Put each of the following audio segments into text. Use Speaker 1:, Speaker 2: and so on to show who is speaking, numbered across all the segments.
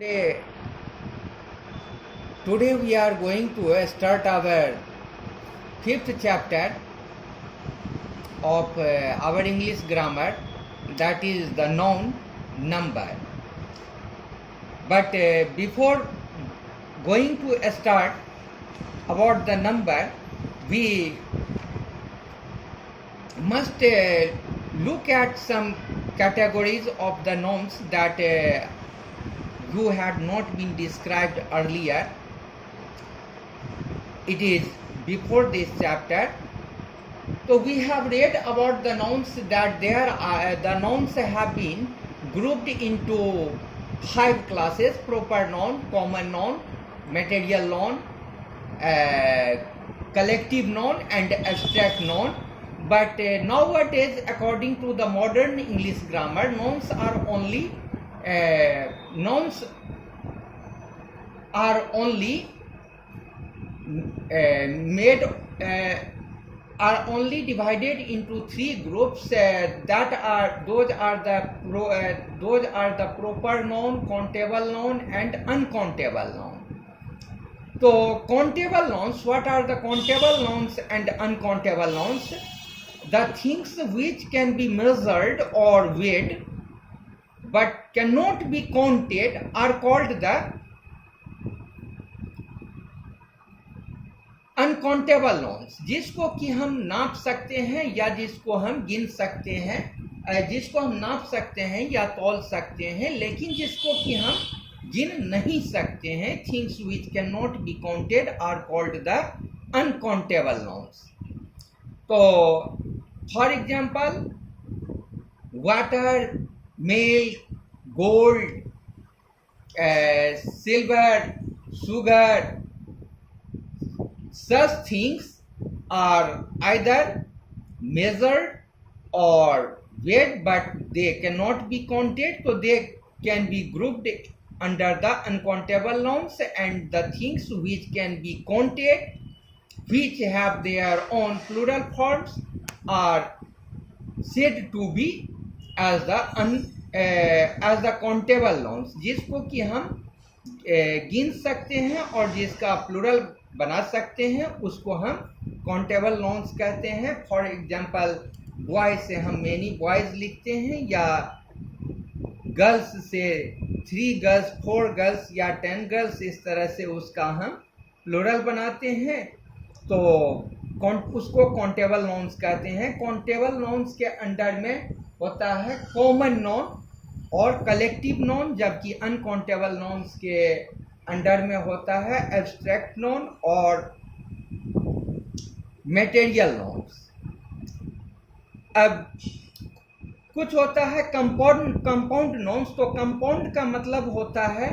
Speaker 1: Today, today we are going to start our fifth chapter of our English grammar, that is the noun number. But before going to start about the number, we must look at some categories of the nouns that who had not been described earlier. It is before this chapter. So we have read about the nouns that the nouns have been grouped into 5 classes: proper noun, common noun, material noun, collective noun, and abstract noun. But nowadays, according to the modern English grammar, nouns are only are only divided into 3 groups. Those are the proper noun, countable noun, and uncountable noun. So countable nouns, what are the countable nouns and uncountable nouns? The things which can be measured or weighed but cannot be counted are called the uncountable nouns, जिसको कि हम नाप सकते हैं या जिसको हम गिन सकते हैं, जिसको हम नाप सकते हैं या तौल सकते हैं, लेकिन जिसको कि हम गिन नहीं सकते हैं. Things which can not be counted are called the uncountable nouns. तो for example, water, milk, gold, silver, sugar, such things are either measured or weighed, but they cannot be counted, so they can be grouped under the uncountable nouns. And the things which can be counted, which have their own plural forms, are said to be as the countable nouns, जिसको कि हम गिन सकते हैं और जिसका plural बना सकते हैं, उसको हम काउंटेबल नॉन्स कहते हैं. फॉर एग्जांपल, बॉय से हम मेनी बॉयज लिखते हैं, या गर्ल्स से 3 गर्ल्स, 4 गर्ल्स या 10 गर्ल्स, इस तरह से उसका हम प्लूरल बनाते हैं. तो उसको काउंटेबल नॉन्स कहते हैं. काउंटेबल नॉन्स के अंडर में होता है कॉमन नॉन और कलेक्टिव नॉन, जबकि अनकाउंटेबल नॉन्स के अंडर में होता है एब्स्ट्रैक्ट नॉन और मटेरियल नॉन्स. अब कुछ होता है कंपाउंड नॉन्स. तो कंपाउंड का मतलब होता है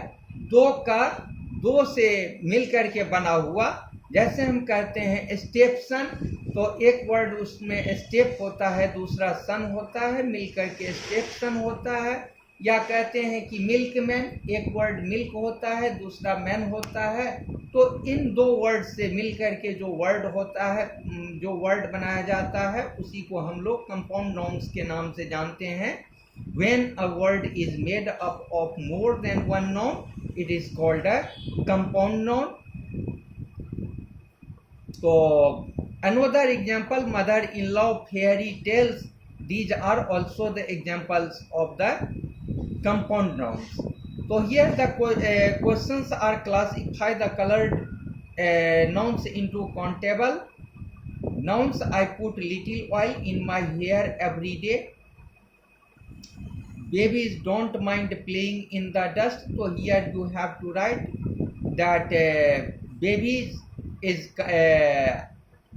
Speaker 1: दो से मिलकर के बना हुआ. जैसे हम कहते हैं स्टेप सन, तो एक वर्ड उसमें स्टेप होता है, दूसरा सन होता है, मिलकर के स्टेप सन होता है. या कहते हैं कि मिल्क मैन, एक वर्ड मिल्क होता है, दूसरा मैन होता है. तो इन 2 वर्ड से मिलकर के जो वर्ड होता है, जो वर्ड बनाया जाता है, उसी को हम लोग कंपाउंड नाउन्स के नाम से जानते हैं. When a word is made up of more than one noun, it is called a compound noun. So another example, mother-in-law, fairy tales, these are also the examples of the compound nouns. So here the questions are classify the colored nouns into countable nouns. I put little oil in my hair every day. Babies don't mind playing in the dust. So here you have to write that babies is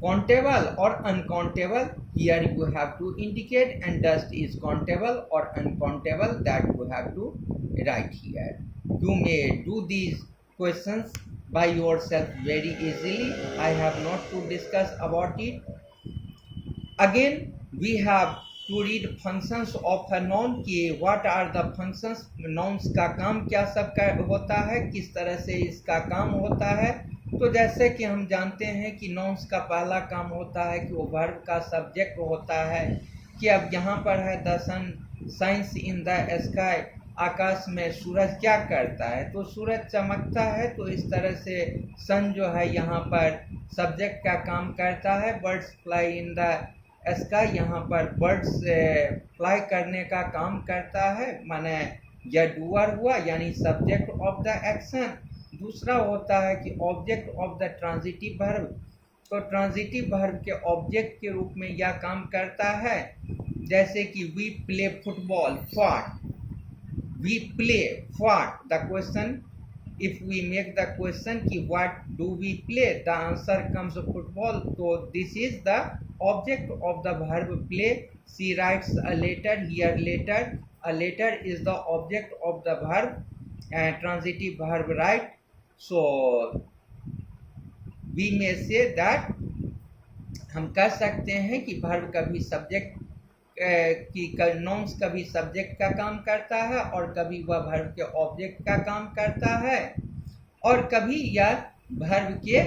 Speaker 1: countable or uncountable. Here you have to indicate, and dust is countable or uncountable, that you have to write here. You may do these questions by yourself very easily. I have not to discuss about it. Again, we have to read functions of a noun, कि what are the functions, nouns का काम क्या सब का होता है, किस तरह से इसका काम होता है. तो जैसे कि हम जानते हैं कि नाउन्स का पहला काम होता है कि वो वर्ब का सब्जेक्ट होता है. कि अब यहाँ पर है the sun shines in the sky, आकाश में सूरज क्या करता है, तो सूरज चमकता है। तो इस तरह से सन जो है यहाँ पर सब्जेक्ट का काम करता है। Birds fly in the sky, यहाँ पर बर्ड्स फ्लाई करने का काम करता है, माने यह डूअर हुआ यानी सब्जेक्ट ऑफ द एक्शन। दूसरा होता है कि object of the transitive verb, तो ट्रांजिटिव वर्ब के ऑब्जेक्ट के रूप में यह काम करता है। जैसे कि we play football, what, we play what, the question, if we make the question कि what do we play, the answer comes football, so this is the object of the verb play. She writes a letter, here letter, a letter is the object of the verb and transitive verb write. So we may say that, हम कह सकते हैं कि verb कभी subject की nouns कभी subject का काम करता है और कभी वह वर्ब के ऑब्जेक्ट का काम करता है, और कभी यह वर्ब के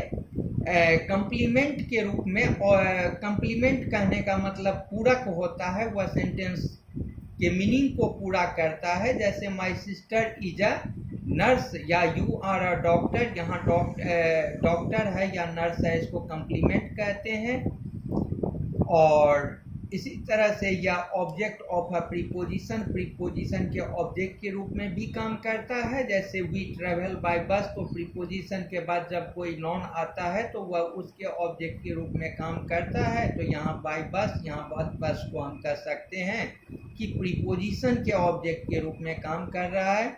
Speaker 1: कंप्लीमेंट के रूप में, और कंप्लीमेंट कहने का मतलब पूरक होता है, वह सेंटेंस के मीनिंग को पूरा करता है। जैसे my sister is a nurse या यू आर अ डॉक्टर, यहाँ डॉक्टर है या नर्स है, इसको कंप्लीमेंट कहते हैं। और इसी तरह से यह object of a preposition, preposition के ऑब्जेक्ट के रूप में भी काम करता है। जैसे वी ट्रेवल बाय बस, तो प्रीपोजिशन के बाद जब कोई नॉन आता है तो वह उसके ऑब्जेक्ट के रूप में काम करता है। तो यहाँ बाय बस, यहाँ बस को हम कह सकते हैं कि प्रीपोजिशन के ऑब्जेक्ट के रूप में काम कर रहा है।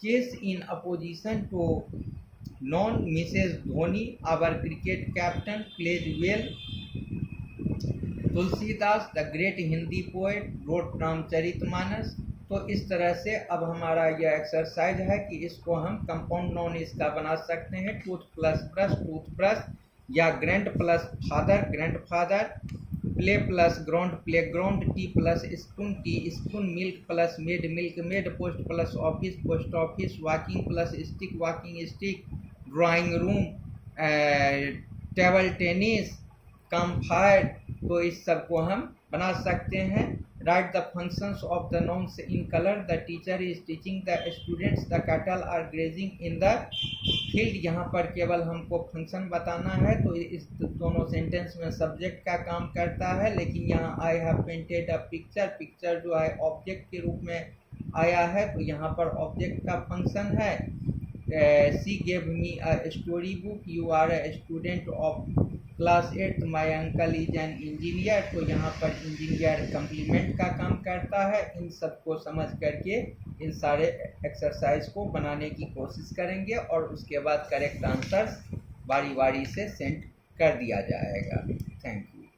Speaker 1: Case in opposition to noun, Mrs Dhoni our cricket captain plays well. Tulsidas the great Hindi poet wrote Ramcharitmanas. तो इस तरह से अब हमारा यह एक्सरसाइज है कि इसको हम कंपाउंड नाउन इसका बना सकते हैं। Tooth plus brush, tooth brush, या grand plus father, grand father, play plus ground, play ground, tea plus spoon, tea spoon, milk plus maid, milk maid, post plus office, post office, walking plus stick, walking stick, drawing room, table tennis, comfort. तो इस सब को हम बना सकते हैं। Write the functions of the nouns in colour, the teacher is teaching the students, the cattle are grazing in the field. यहाँ पर केवल हमको फंक्शन बताना है, तो इस दोनों सेंटेंस में सब्जेक्ट का काम करता है। लेकिन यहाँ I have painted a picture, picture जो है ऑब्जेक्ट के रूप में आया है, तो यहाँ पर ऑब्जेक्ट का फंक्शन है। She gave me a story book, you are a student of class 8, my uncle is an engineer. तो यहाँ पर इंजीनियर कंप्लीमेंट का काम करता है। इन सब को समझ करके इन सारे एक्सरसाइज को बनाने की कोशिश करेंगे और उसके बाद करेक्ट आंसर्स बारी बारी से सेंड कर दिया जाएगा। Thank you.